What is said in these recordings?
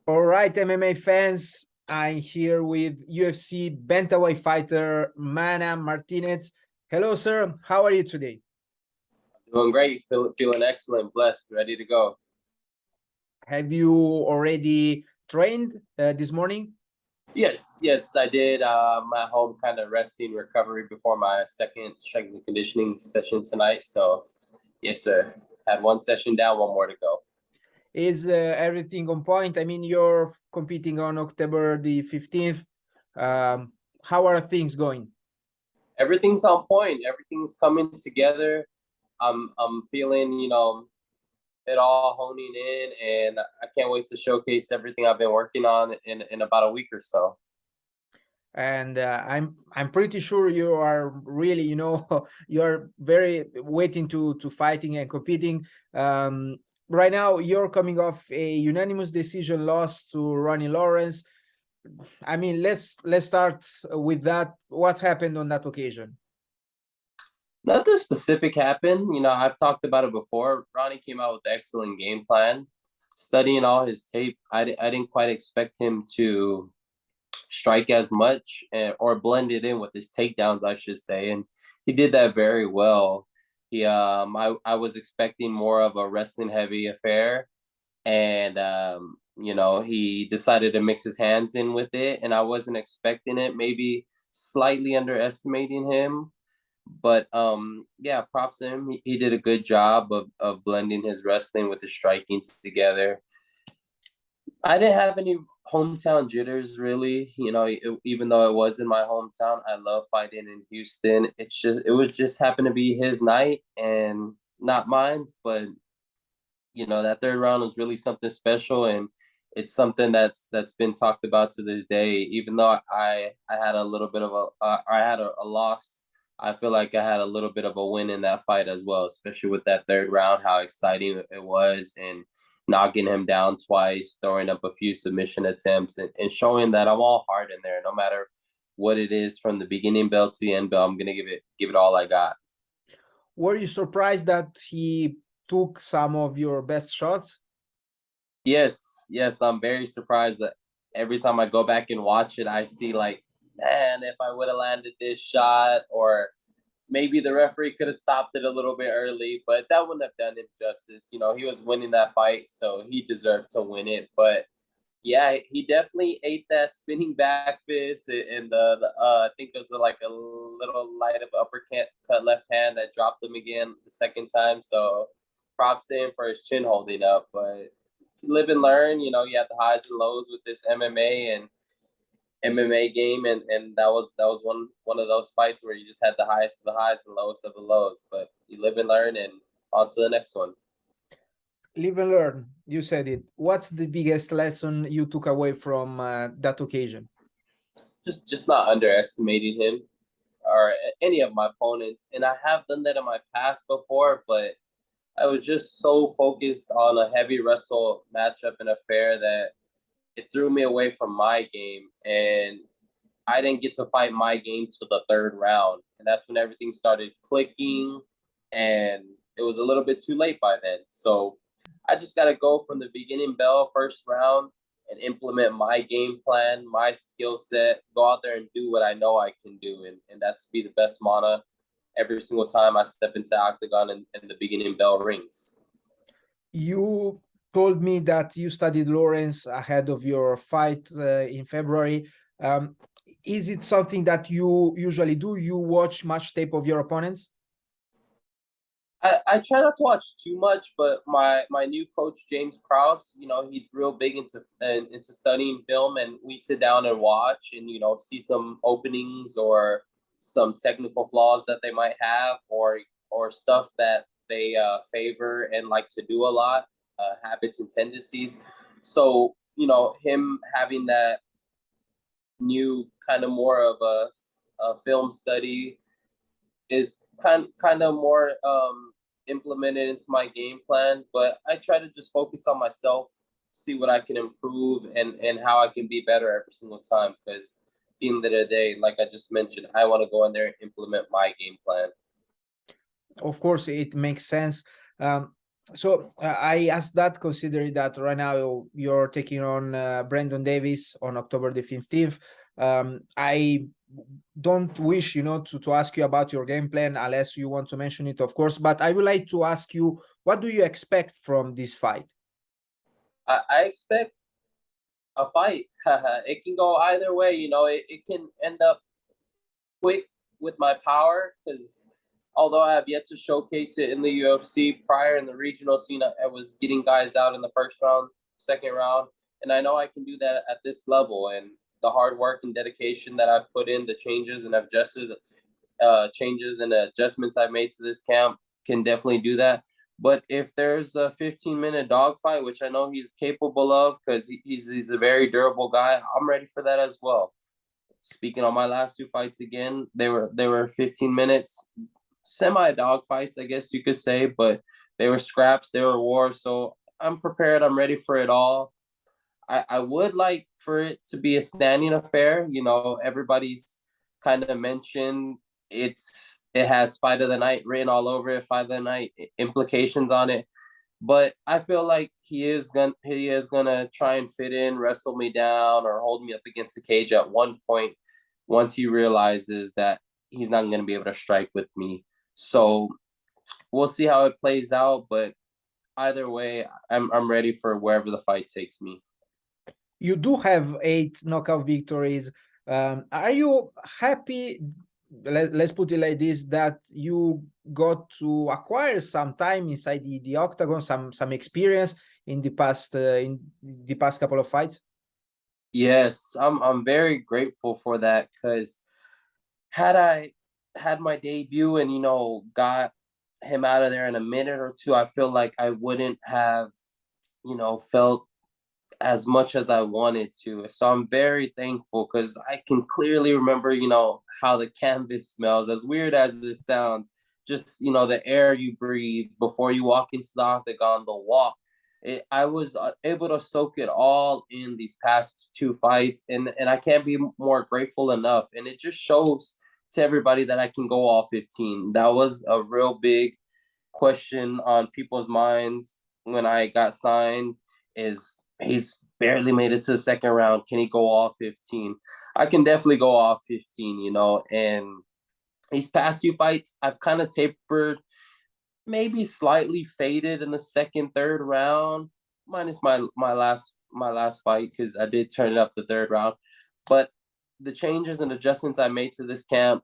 All right, MMA fans, I'm here with UFC bantamweight fighter Mana Martinez. Hello, sir. How are you today? Doing great, feeling excellent, blessed, ready to go. Have you already trained this morning? Yes, I did. I'm at home, kind of resting, recovery before my second strength and conditioning session tonight. So, yes, sir. Had one session down, one more to go. Is everything on point? I mean, you're competing on October the 15th. How are things going? Everything's on point. Everything's coming together. I'm feeling, it all honing in, and I can't wait to showcase everything I've been working on in about a week or so. And I'm pretty sure you are really, you're very waiting to fighting and competing. Right now you're coming off a unanimous decision loss to Ronnie Lawrence. I mean, let's start with that. What happened on that occasion? Nothing specific happened. I've talked about it before. Ronnie came out with an excellent game plan. Studying all his tape, I didn't quite expect him to strike as much or blend it in with his takedowns, I should say. And he did that very well. I was expecting more of a wrestling heavy affair. And, he decided to mix his hands in with it. And I wasn't expecting it, maybe slightly underestimating him, but yeah, props to him. He did a good job of blending his wrestling with the striking together. I didn't have any hometown jitters really. Even though it was in my hometown, I love fighting in Houston. It was just happened to be his night and not mine. But that third round was really something special, and it's something that's been talked about to this day. Even though I had a little bit of I had a loss, I feel like I had a little bit of a win in that fight as well, especially with that third round, how exciting it was, and knocking him down twice, throwing up a few submission attempts, and showing that I'm all hard in there, no matter what it is from the beginning bell to the end bell. I'm gonna give it all I got. Were you surprised that he took some of your best shots? Yes, I'm very surprised that every time I go back and watch it, I see like, man, if I would have landed this shot, or maybe the referee could have stopped it a little bit early, but that wouldn't have done him justice. He was winning that fight, so he deserved to win it. But yeah, he definitely ate that spinning back fist, and I think it was like a little light of uppercut cut left hand that dropped him again the second time. So props to him for his chin holding up. But live and learn. You have the highs and lows with this MMA game, and that was one of those fights where you just had the highest of the highs and lowest of the lows. But you live and learn, and on to the next one. Live and learn. You said it. What's the biggest lesson you took away from that occasion? Just not underestimating him or any of my opponents. And I have done that in my past before, but I was just so focused on a heavy wrestle matchup and affair that it threw me away from my game. And I didn't get to fight my game till the third round. And that's when everything started clicking. And it was a little bit too late by then. So I just got to go from the beginning bell, first round, and implement my game plan, my skill set, go out there and do what I know I can do. And that's be the best mana every single time I step into Octagon and the beginning bell rings. You told me that you studied Lawrence ahead of your fight in February. Um, is it something that you usually do? You watch much tape of your opponents? I try not to watch too much, but my new coach James Krause, he's real big into studying film, and we sit down and watch, and see some openings or some technical flaws that they might have, or stuff that they favor and like to do a lot, habits and tendencies. So him having that new kind of more of a film study is kind of more implemented into my game plan. But I try to just focus on myself, see what I can improve, and how I can be better every single time. Because at the end of the day, like I just mentioned, I want to go in there and implement my game plan. Of course, it makes sense. Um, So I asked that considering that right now you're taking on Brandon Davis on October the 15th. I don't wish, to ask you about your game plan unless you want to mention it, of course. But I would like to ask you, what do you expect from this fight? I expect a fight. It can go either way. It can end up quick with my power because although I have yet to showcase it in the UFC, prior in the regional scene, I was getting guys out in the first round, second round, and I know I can do that at this level. And the hard work and dedication that I've put in, the changes and adjusted changes and adjustments I've made to this camp can definitely do that. But if there's a 15-minute dogfight, which I know he's capable of because he's a very durable guy, I'm ready for that as well. Speaking on my last two fights again, they were 15 minutes, semi dog fights, I guess you could say, but they were scraps, they were wars. So I'm prepared. I'm ready for it all. I would like for it to be a standing affair. Everybody's kind of mentioned it has fight of the night written all over it, fight of the night implications on it. But I feel like he is gonna try and fit in, wrestle me down, or hold me up against the cage at one point once he realizes that he's not gonna be able to strike with me. So we'll see how it plays out. But either way, I'm ready for wherever the fight takes me. You do have 8 knockout victories. Are you happy? Let's put it like this: that you got to acquire some time inside the octagon, some experience in the past couple of fights. Yes, I'm very grateful for that because had I had my debut and got him out of there in a minute or two, I feel like I wouldn't have felt as much as I wanted to. So I'm very thankful because I can clearly remember, how the canvas smells, as weird as it sounds. Just, the air you breathe before you walk into the octagon, the walk. I was able to soak it all in these past two fights, and I can't be more grateful enough. And it just shows to everybody that I can go all 15. That was a real big question on people's minds when I got signed is he's barely made it to the second round. Can he go all 15? I can definitely go all 15, and these past two fights, I've kind of tapered, maybe slightly faded in the second, third round, minus my last fight because I did turn it up the third round. But the changes and adjustments I made to this camp,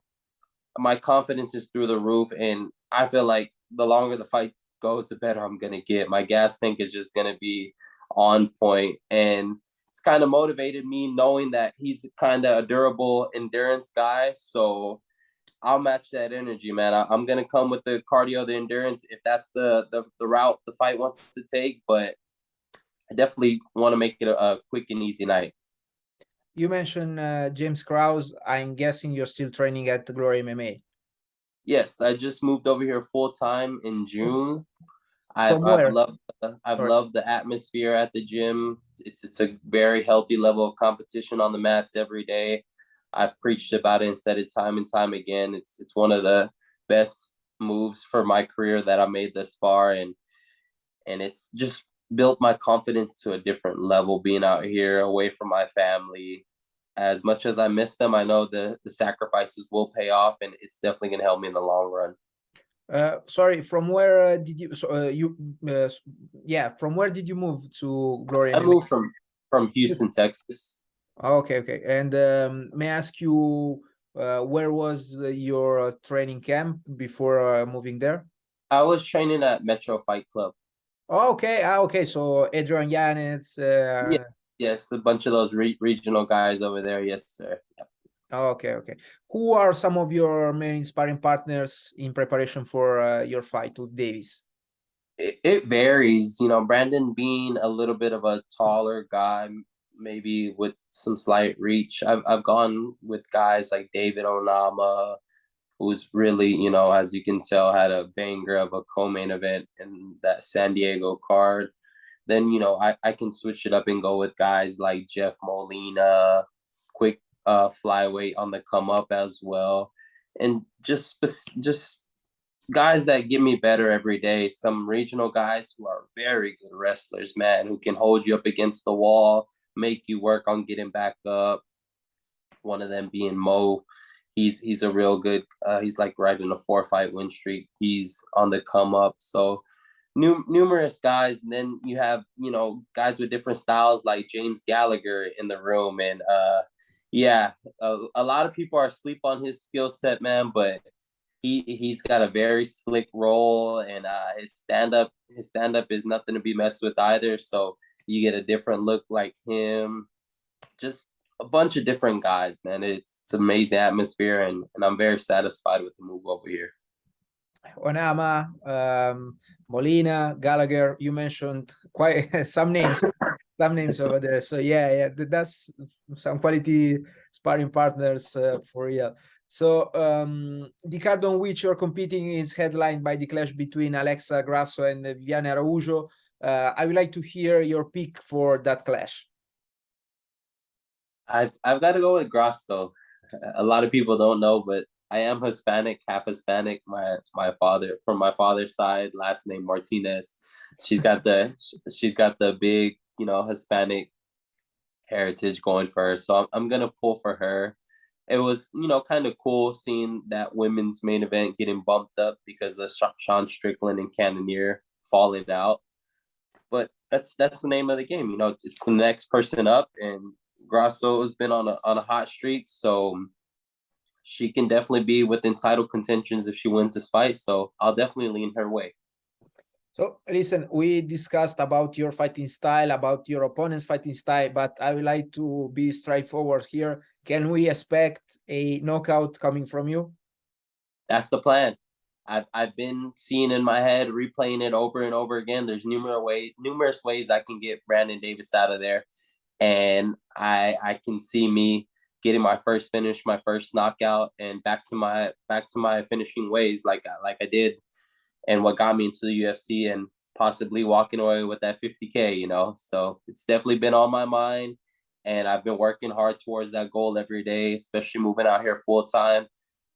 my confidence is through the roof, and I feel like the longer the fight goes, the better I'm gonna get. My gas tank is just gonna be on point, and it's kind of motivated me knowing that he's kind of a durable endurance guy. So I'll match that energy, man. I'm gonna come with the cardio, the endurance, if that's the route the fight wants to take. But I definitely want to make it a quick and easy night. You mentioned James Krause. I'm guessing you're still training at Glory MMA. Yes, I just moved over here full time in June. I've From I've where? loved I've Sorry. loved the atmosphere at the gym. It's a very healthy level of competition on the mats every day. I've preached about it and said it time and time again. It's one of the best moves for my career that I made thus far, and it's just built my confidence to a different level being out here away from my family. As much as I miss them, I know the sacrifices will pay off, and it's definitely going to help me in the long run. Sorry, from where did you? So, yeah, from where did you move to Glory I MMA? moved from Houston, Texas. Okay, okay. And may I ask you where was your training camp before moving there? I was training at Metro Fight Club. Okay, okay. So Adrian Yanez. Yeah, yes, a bunch of those regional guys over there. Yes, sir. Okay, okay. Who are some of your main sparring partners in preparation for your fight with Davis? It varies. Brandon being a little bit of a taller guy, maybe with some slight reach. I've gone with guys like David Onama, who's really, as you can tell, had a banger of a co-main event in that San Diego card. Then, I can switch it up and go with guys like Jeff Molina, quick flyweight on the come up as well. And just guys that get me better every day. Some regional guys who are very good wrestlers, man, who can hold you up against the wall, make you work on getting back up. One of them being Mo. He's a real good. He's like right in a 4-fight win streak. He's on the come up. So numerous guys. And then you have guys with different styles like James Gallagher in the room, and yeah, a lot of people are asleep on his skill set, man. But he's got a very slick roll, and his stand up is nothing to be messed with either. So you get a different look like him. Just a bunch of different guys, man. It's amazing atmosphere, and I'm very satisfied with the move over here. Onama, Molina, Gallagher, you mentioned quite some names. Some names over there. So yeah, that's some quality sparring partners for real. So the card on which you're competing is headlined by the clash between Alexa Grasso and Viviane Araujo. I would like to hear your pick for that clash. I've got to go with Grasso. A lot of people don't know, but I am Hispanic, half Hispanic. My father, from my father's side, last name Martinez. She's got the big, Hispanic heritage going for her. So I'm gonna pull for her. It was, kind of cool seeing that women's main event getting bumped up because of Sean Strickland and Cannonier falling out. But that's the name of the game. It's the next person up, and Grasso has been on a hot streak, so she can definitely be within title contentions if she wins this fight. So I'll definitely lean her way. So listen, we discussed about your fighting style, about your opponent's fighting style, but I would like to be straightforward here. Can we expect a knockout coming from you? That's the plan. I've been seeing in my head, replaying it over and over again. There's numerous ways I can get Brandon Davis out of there, and I can see me getting my first finish, my first knockout, and back to my finishing ways like I did, and what got me into the UFC, and possibly walking away with that 50K. So it's definitely been on my mind, and I've been working hard towards that goal every day, especially moving out here full time,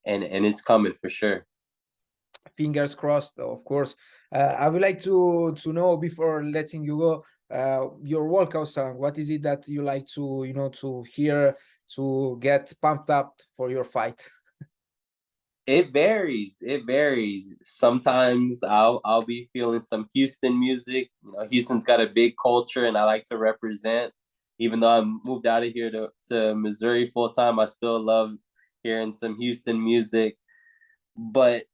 and it's coming for sure. Fingers crossed, of course. I would like to know, before letting you go, your walkout song. What is it that you like to hear to get pumped up for your fight? It varies. Sometimes I'll be feeling some Houston music. Houston's got a big culture, and I like to represent. Even though I moved out of here to Missouri full time, I still love hearing some Houston music. But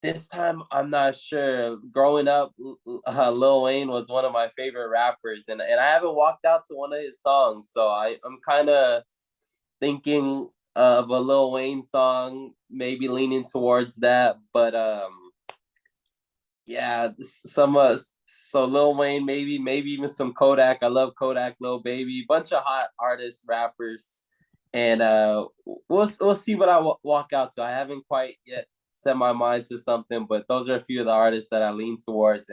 this time, I'm not sure. Growing up, Lil Wayne was one of my favorite rappers, and I haven't walked out to one of his songs, so I'm kind of thinking of a Lil Wayne song, maybe leaning towards that. But yeah, so Lil Wayne, maybe even some Kodak. I love Kodak, Lil Baby, bunch of hot artists, rappers, and we'll see what I walk out to. I haven't quite yet set my mind to something, but those are a few of the artists that I lean towards,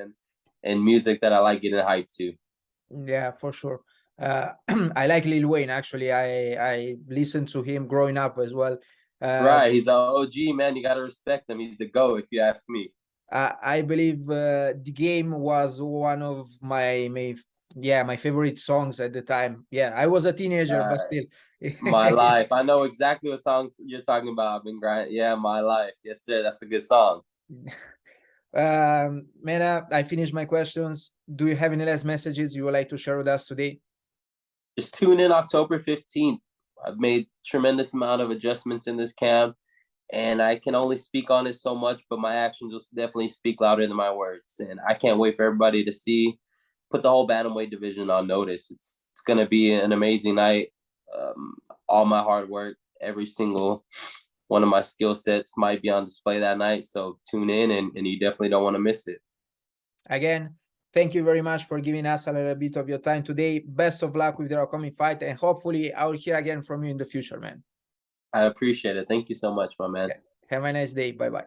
and music that I like getting hyped to. Yeah, for sure. I like Lil Wayne, actually. I listened to him growing up as well. Right, he's an OG, man. You got to respect him. He's the GOAT, if you ask me. I believe The Game was one of my favorite songs at the time. Yeah, I was a teenager, but still. My Life. I know exactly what song you're talking about. I've been grinding. Yeah, My Life. Yes, sir. That's a good song. Mena, I finished my questions. Do you have any last messages you would like to share with us today? Just tune in October 15th. I've made tremendous amount of adjustments in this camp, and I can only speak on it so much, but my actions will definitely speak louder than my words. And I can't wait for everybody to put the whole bantamweight division on notice. It's going to be an amazing night. All my hard work, every single one of my skill sets might be on display that night. So tune in, and you definitely don't want to miss it. Again, thank you very much for giving us a little bit of your time today. Best of luck with your upcoming fight, and hopefully I will hear again from you in the future, man. I appreciate it. Thank you so much, my man. Have a nice day. Bye-bye.